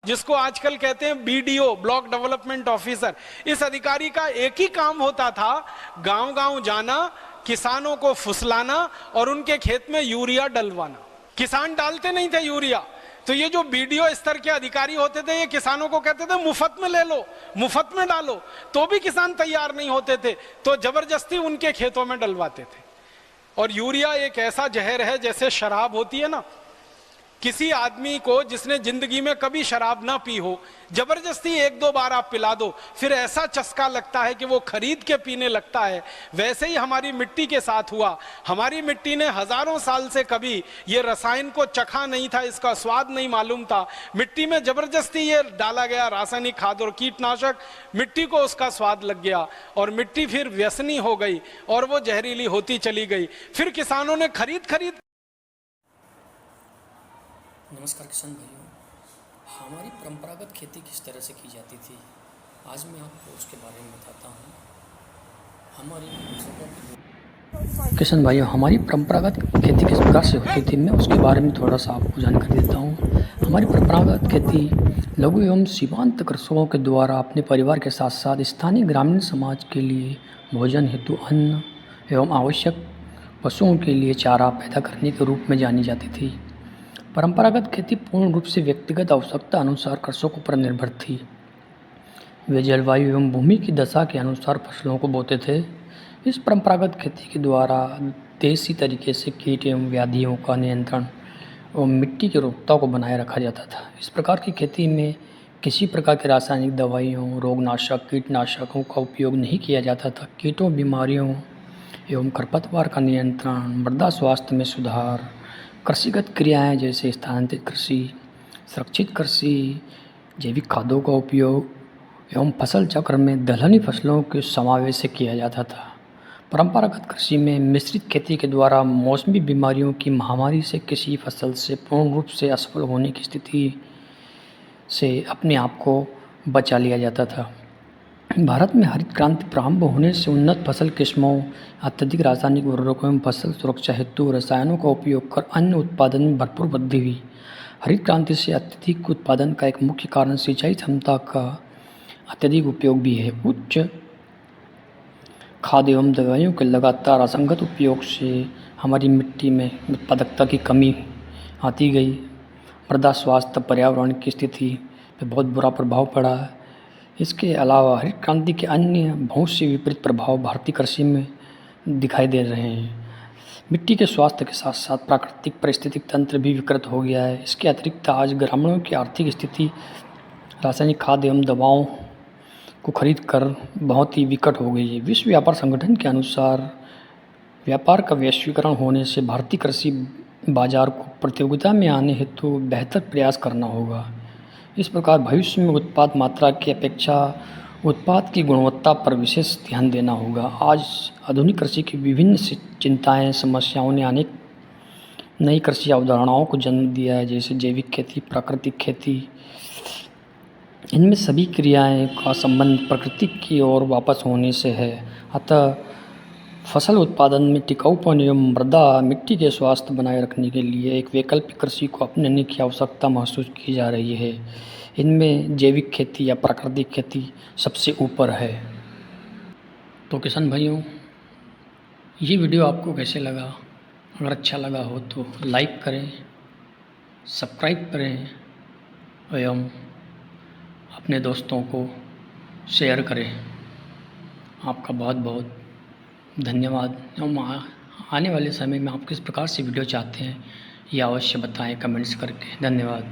जिसको आजकल कहते हैं बीडीओ, ब्लॉक डेवलपमेंट ऑफिसर। इस अधिकारी का एक ही काम होता था, गांव गांव जाना, किसानों को फुसलाना और उनके खेत में यूरिया डलवाना। किसान डालते नहीं थे यूरिया, तो ये जो बीडीओ स्तर के अधिकारी होते थे, ये किसानों को कहते थे मुफ्त में ले लो, मुफ्त में डालो, तो भी किसान तैयार नहीं होते थे, तो जबरदस्ती उनके खेतों में डलवाते थे। और यूरिया एक ऐसा जहर है जैसे शराब होती है ना, किसी आदमी को जिसने जिंदगी में कभी शराब ना पी हो, जबरदस्ती एक दो बार आप पिला दो, फिर ऐसा चस्का लगता है कि वो खरीद के पीने लगता है। वैसे ही हमारी मिट्टी के साथ हुआ। हमारी मिट्टी ने हजारों साल से कभी ये रसायन को चखा नहीं था, इसका स्वाद नहीं मालूम था। मिट्टी में जबरदस्ती ये डाला गया रासायनिक खाद और कीटनाशक, मिट्टी को उसका स्वाद लग गया और मिट्टी फिर व्यसनी हो गई और वो जहरीली होती चली गई। फिर किसानों ने खरीद नमस्कार किसान भाइयों, हमारी परंपरागत खेती किस तरह से की जाती थी, आज मैं आपको उसके बारे में बताता हूँ। किसान भाइयों, हमारी परंपरागत खेती किस प्रकार से होती थी, मैं उसके बारे में थोड़ा सा आपको जानकारी देता हूँ। हमारी परंपरागत खेती लघु एवं सीमांत कृषकों के द्वारा अपने परिवार के साथ साथ स्थानीय ग्रामीण समाज के लिए भोजन हेतु अन्न एवं आवश्यक पशुओं के लिए चारा पैदा करने के रूप में जानी जाती थी। परंपरागत खेती पूर्ण रूप से व्यक्तिगत आवश्यकता अनुसार कृषकों पर निर्भर थी। वे जलवायु एवं भूमि की दशा के अनुसार फसलों को बोते थे। इस परंपरागत खेती के द्वारा देसी तरीके से कीट एवं व्याधियों का नियंत्रण एवं मिट्टी की उर्वरता को बनाए रखा जाता था। इस प्रकार की खेती में किसी प्रकार की रासायनिक दवाइयों, रोगनाशक, कीटनाशकों का उपयोग नहीं किया जाता था। कीटों, बीमारियों एवं खरपतवार का नियंत्रण, मृदा स्वास्थ्य में सुधार, कृषिगत क्रियाएं जैसे स्थानांतरित कृषि, सुरक्षित कृषि, जैविक खादों का उपयोग एवं फसल चक्र में दलहनी फसलों के समावेश से किया जाता था। परंपरागत कृषि में मिश्रित खेती के द्वारा मौसमी बीमारियों की महामारी से किसी फसल से पूर्ण रूप से असफल होने की स्थिति से अपने आप को बचा लिया जाता था। भारत में हरित क्रांति प्रारंभ होने से उन्नत फसल किस्मों, अत्यधिक रासायनिक उर्वरकों एवं फसल सुरक्षा हेतु रसायनों का उपयोग कर अन्न उत्पादन में भरपूर वृद्धि हुई। हरित क्रांति से अत्यधिक उत्पादन का एक मुख्य कारण सिंचाई क्षमता का अत्यधिक उपयोग भी है। उच्च खाद एवं दवाइयों के लगातार असंगत उपयोग से हमारी मिट्टी में उत्पादकता की कमी आती गई। मृदा स्वास्थ्य, पर्यावरण की स्थिति पर बहुत बुरा प्रभाव पड़ा है। इसके अलावा हरित क्रांति के अन्य बहुत से विपरीत प्रभाव भारतीय कृषि में दिखाई दे रहे हैं। मिट्टी के स्वास्थ्य के साथ साथ प्राकृतिक पारिस्थितिक तंत्र भी विकृत हो गया है। इसके अतिरिक्त आज ग्रामीणों की आर्थिक स्थिति रासायनिक खाद एवं दवाओं को खरीद कर बहुत ही विकट हो गई है। विश्व व्यापार संगठन के अनुसार व्यापार का वैश्वीकरण होने से भारतीय कृषि बाजार को प्रतियोगिता में आने हेतु बेहतर प्रयास करना होगा। इस प्रकार भविष्य में उत्पाद मात्रा की अपेक्षा उत्पाद की गुणवत्ता पर विशेष ध्यान देना होगा। आज आधुनिक कृषि की विभिन्न चिंताएं, समस्याओं ने अनेक नई कृषि अवधारणाओं को जन्म दिया है, जैसे जैविक खेती, प्राकृतिक खेती। इनमें सभी क्रियाएं का संबंध प्रकृति की ओर वापस होने से है। अतः फसल उत्पादन में टिकाऊपन एवं मृदा मिट्टी के स्वास्थ्य बनाए रखने के लिए एक वैकल्पिक कृषि को अपनाने की आवश्यकता महसूस की जा रही है। इनमें जैविक खेती या प्राकृतिक खेती सबसे ऊपर है। तो किसान भाइयों, ये वीडियो आपको कैसे लगा? अगर अच्छा लगा हो तो लाइक करें, सब्सक्राइब करें एवं अपने दोस्तों को शेयर करें। आपका बहुत बहुत धन्यवाद। हम आने वाले समय में आप किस प्रकार से वीडियो चाहते हैं, ये अवश्य बताएं कमेंट्स करके। धन्यवाद।